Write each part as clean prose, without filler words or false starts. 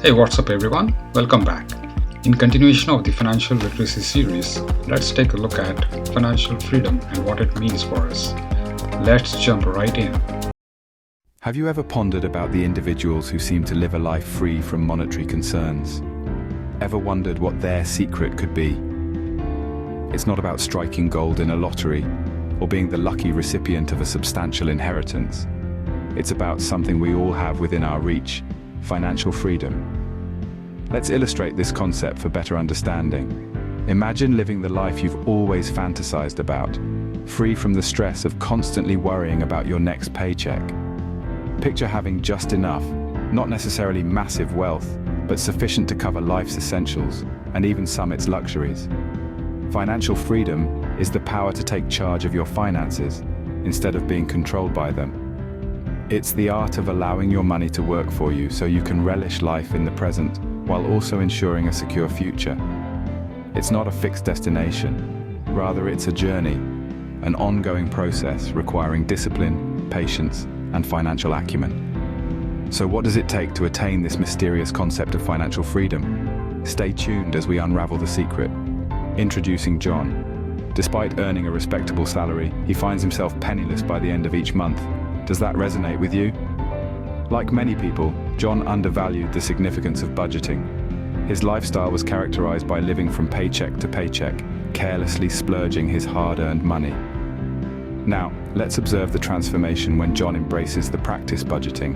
Hey, what's up everyone? Welcome back. In continuation of the financial literacy series, let's take a look at financial freedom and what it means for us. Let's jump right in. Have you ever pondered about the individuals who seem to live a life free from monetary concerns? Ever wondered what their secret could be? It's not about striking gold in a lottery or being the lucky recipient of a substantial inheritance. It's about something we all have within our reach: financial freedom. Let's illustrate this concept for better understanding. Imagine living the life you've always fantasized about, free from the stress of constantly worrying about your next paycheck. Picture having just enough, not necessarily massive wealth, but sufficient to cover life's essentials, and even some its luxuries. Financial freedom is the power to take charge of your finances, instead of being controlled by them. It's the art of allowing your money to work for you so you can relish life in the present, while also ensuring a secure future. It's not a fixed destination, rather it's a journey, an ongoing process requiring discipline, patience, and financial acumen. So what does it take to attain this mysterious concept of financial freedom? Stay tuned as we unravel the secret. Introducing John. Despite earning a respectable salary, he finds himself penniless by the end of each month. Does that resonate with you? Like many people, John undervalued the significance of budgeting. His lifestyle was characterized by living from paycheck to paycheck, carelessly splurging his hard-earned money. Now, let's observe the transformation when John embraces the practice budgeting.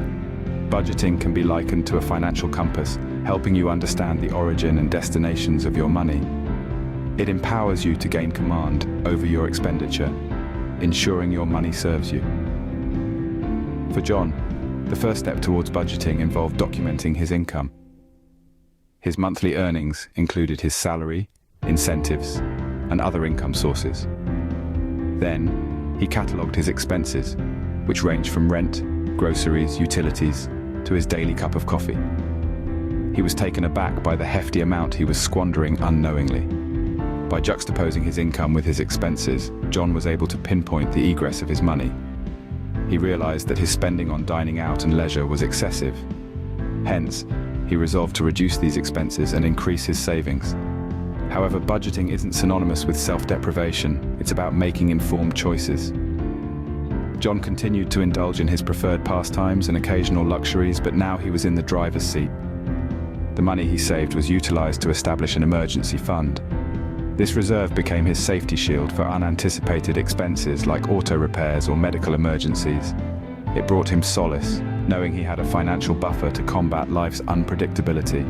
Budgeting can be likened to a financial compass, helping you understand the origin and destinations of your money. It empowers you to gain command over your expenditure, ensuring your money serves you. For John, the first step towards budgeting involved documenting his income. His monthly earnings included his salary, incentives, and other income sources. Then, he catalogued his expenses, which ranged from rent, groceries, utilities, to his daily cup of coffee. He was taken aback by the hefty amount he was squandering unknowingly. By juxtaposing his income with his expenses, John was able to pinpoint the egress of his money. He realized that his spending on dining out and leisure was excessive. Hence, he resolved to reduce these expenses and increase his savings. However, budgeting isn't synonymous with self-deprivation. It's about making informed choices. John continued to indulge in his preferred pastimes and occasional luxuries, but now he was in the driver's seat. The money he saved was utilized to establish an emergency fund. This reserve became his safety shield for unanticipated expenses like auto repairs or medical emergencies. It brought him solace, knowing he had a financial buffer to combat life's unpredictability.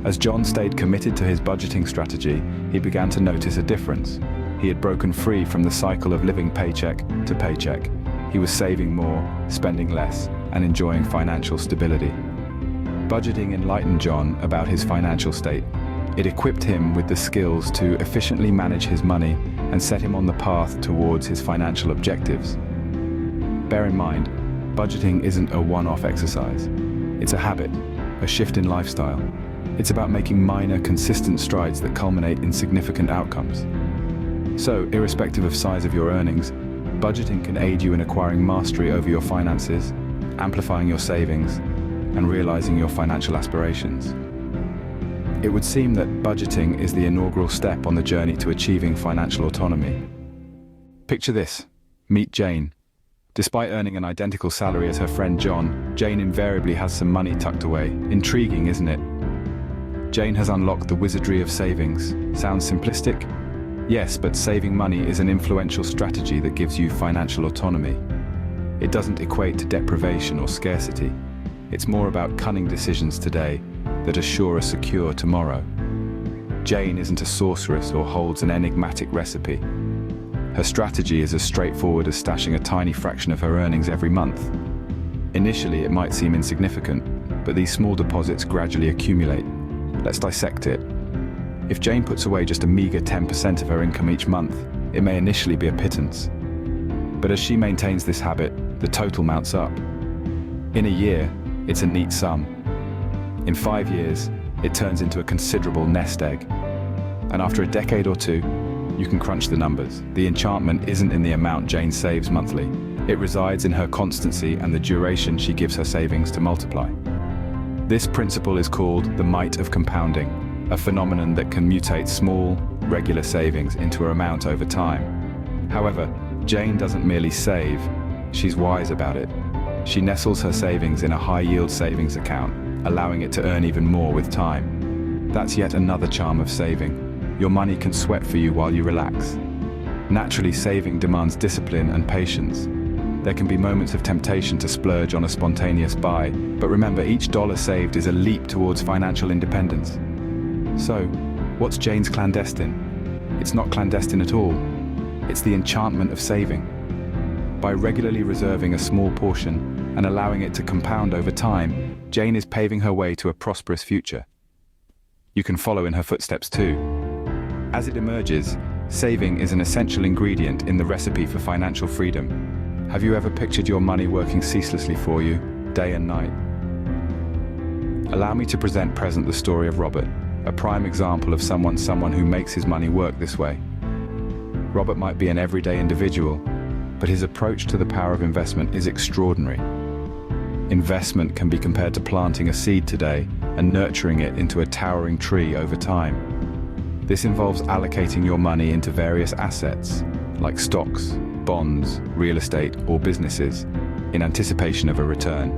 As John stayed committed to his budgeting strategy, he began to notice a difference. He had broken free from the cycle of living paycheck to paycheck. He was saving more, spending less, and enjoying financial stability. Budgeting enlightened John about his financial state. It equipped him with the skills to efficiently manage his money and set him on the path towards his financial objectives. Bear in mind, budgeting isn't a one-off exercise. It's a habit, a shift in lifestyle. It's about making minor, consistent strides that culminate in significant outcomes. So, irrespective of size of your earnings, budgeting can aid you in acquiring mastery over your finances, amplifying your savings, and realizing your financial aspirations. It would seem that budgeting is the inaugural step on the journey to achieving financial autonomy. Picture this. Meet Jane. Despite earning an identical salary as her friend John, Jane invariably has some money tucked away. Intriguing, isn't it? Jane has unlocked the wizardry of savings. Sounds simplistic? Yes, but saving money is an influential strategy that gives you financial autonomy. It doesn't equate to deprivation or scarcity. It's more about cunning decisions today that assure a secure tomorrow. Jane isn't a sorceress or holds an enigmatic recipe. Her strategy is as straightforward as stashing a tiny fraction of her earnings every month. Initially, it might seem insignificant, but these small deposits gradually accumulate. Let's dissect it. If Jane puts away just a meager 10% of her income each month, it may initially be a pittance. But as she maintains this habit, the total mounts up. In a year, it's a neat sum. In 5 years, it turns into a considerable nest egg. And after a decade or two, you can crunch the numbers. The enchantment isn't in the amount Jane saves monthly. It resides in her constancy and the duration she gives her savings to multiply. This principle is called the might of compounding, a phenomenon that can mutate small, regular savings into an amount over time. However, Jane doesn't merely save, she's wise about it. She nestles her savings in a high-yield savings account, allowing it to earn even more with time. That's yet another charm of saving. Your money can sweat for you while you relax. Naturally, saving demands discipline and patience. There can be moments of temptation to splurge on a spontaneous buy, but remember, each dollar saved is a leap towards financial independence. So, what's Jane's clandestine? It's not clandestine at all. It's the enchantment of saving. By regularly reserving a small portion and allowing it to compound over time, Jane is paving her way to a prosperous future. You can follow in her footsteps too. As it emerges, saving is an essential ingredient in the recipe for financial freedom. Have you ever pictured your money working ceaselessly for you, day and night? Allow me to present the story of Robert, a prime example of someone who makes his money work this way. Robert might be an everyday individual, but his approach to the power of investment is extraordinary. Investment can be compared to planting a seed today and nurturing it into a towering tree over time. This involves allocating your money into various assets, like stocks, bonds, real estate, or businesses, in anticipation of a return.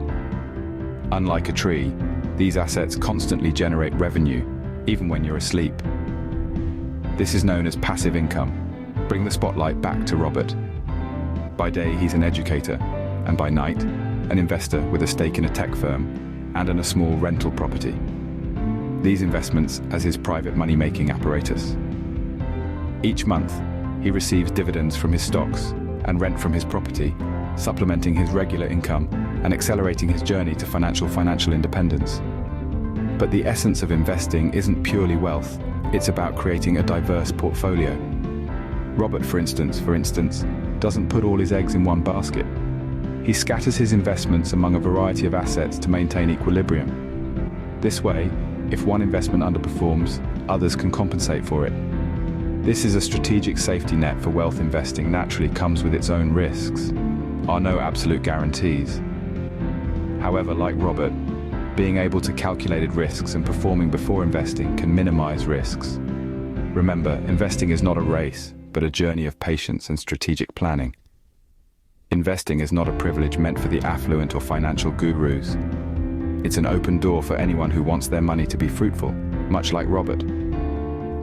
Unlike a tree, these assets constantly generate revenue, even when you're asleep. This is known as passive income. Bring the spotlight back to Robert. By day, he's an educator, and by night, an investor with a stake in a tech firm and in a small rental property. These investments as his private money-making apparatus. Each month, he receives dividends from his stocks and rent from his property, supplementing his regular income and accelerating his journey to financial independence. But the essence of investing isn't purely wealth, it's about creating a diverse portfolio. Robert, for instance, doesn't put all his eggs in one basket. He scatters his investments among a variety of assets to maintain equilibrium. This way, if one investment underperforms, others can compensate for it. This is a strategic safety net for wealth investing. Naturally comes with its own risks, are no absolute guarantees. However, like Robert, being able to calculate risks and performing before investing can minimize risks. Remember, investing is not a race, but a journey of patience and strategic planning. Investing is not a privilege meant for the affluent or financial gurus. It's an open door for anyone who wants their money to be fruitful, much like Robert.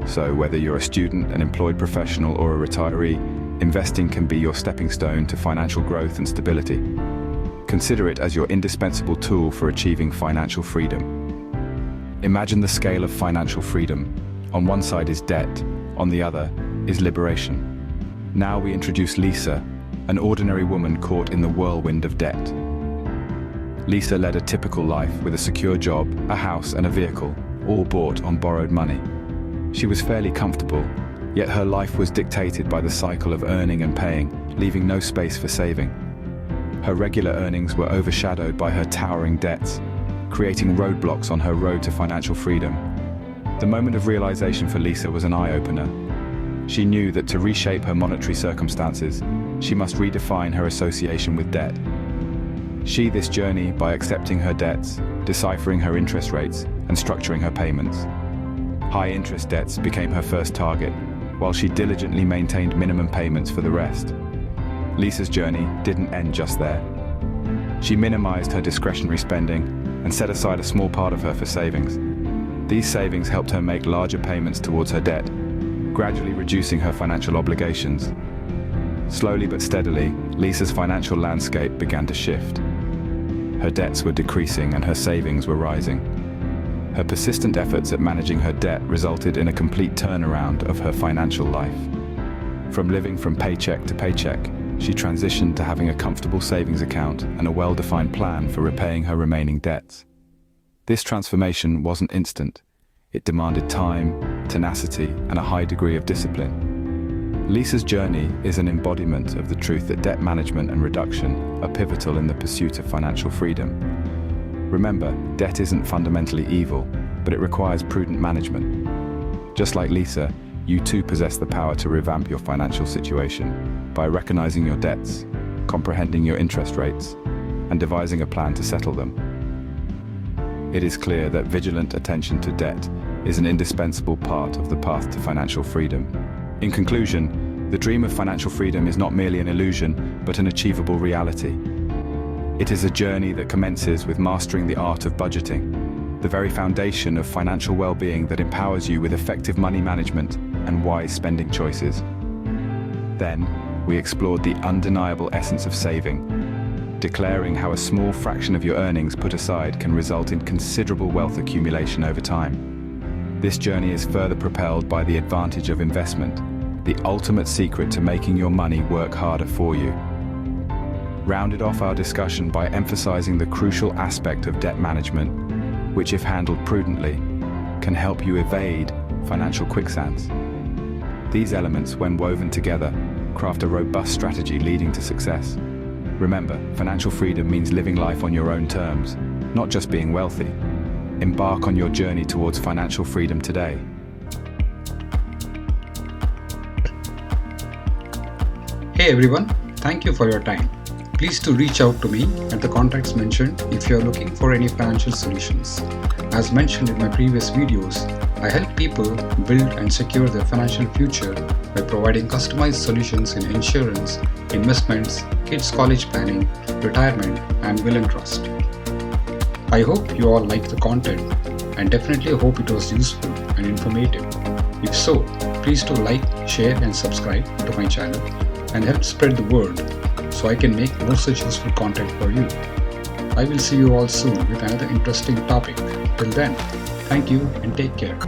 So whether you're a student, an employed professional, or a retiree, investing can be your stepping stone to financial growth and stability. Consider it as your indispensable tool for achieving financial freedom. Imagine the scale of financial freedom. On one side is debt, on the other is liberation. Now we introduce Lisa, an ordinary woman caught in the whirlwind of debt. Lisa led a typical life with a secure job, a house, and a vehicle, all bought on borrowed money. She was fairly comfortable, yet her life was dictated by the cycle of earning and paying, leaving no space for saving. Her regular earnings were overshadowed by her towering debts, creating roadblocks on her road to financial freedom. The moment of realization for Lisa was an eye-opener. She knew that to reshape her monetary circumstances, she must redefine her association with debt. This journey by accepting her debts, deciphering her interest rates, and structuring her payments. High-interest debts became her first target, while she diligently maintained minimum payments for the rest. Lisa's journey didn't end just there. She minimized her discretionary spending and set aside a small part of her for savings. These savings helped her make larger payments towards her debt, gradually reducing her financial obligations. Slowly but steadily, Lisa's financial landscape began to shift. Her debts were decreasing and her savings were rising. Her persistent efforts at managing her debt resulted in a complete turnaround of her financial life. From living from paycheck to paycheck, she transitioned to having a comfortable savings account and a well-defined plan for repaying her remaining debts. This transformation wasn't instant. It demanded time, tenacity, and a high degree of discipline. Lisa's journey is an embodiment of the truth that debt management and reduction are pivotal in the pursuit of financial freedom. Remember, debt isn't fundamentally evil, but it requires prudent management. Just like Lisa, you too possess the power to revamp your financial situation by recognizing your debts, comprehending your interest rates, and devising a plan to settle them. it is clear that vigilant attention to debt is an indispensable part of the path to financial freedom. In conclusion, the dream of financial freedom is not merely an illusion, but an achievable reality. It is a journey that commences with mastering the art of budgeting, the very foundation of financial well-being that empowers you with effective money management and wise spending choices. Then, we explored the undeniable essence of saving, declaring how a small fraction of your earnings put aside can result in considerable wealth accumulation over time. This journey is further propelled by the advantage of investment, the ultimate secret to making your money work harder for you. Rounded off our discussion by emphasizing the crucial aspect of debt management, which, if handled prudently, can help you evade financial quicksands. These elements, when woven together, craft a robust strategy leading to success. Remember, financial freedom means living life on your own terms, not just being wealthy. Embark on your journey towards financial freedom today. Hey everyone, thank you for your time. Please to reach out to me at the contacts mentioned if you are looking for any financial solutions. As mentioned in my previous videos, I help people build and secure their financial future by providing customized solutions in insurance, investments, kids' college planning, retirement, and will and trust. I hope you all liked the content and definitely hope it was useful and informative. If so, please do like, share and subscribe to my channel and help spread the word so I can make more such useful content for you. I will see you all soon with another interesting topic. Till then, thank you and take care.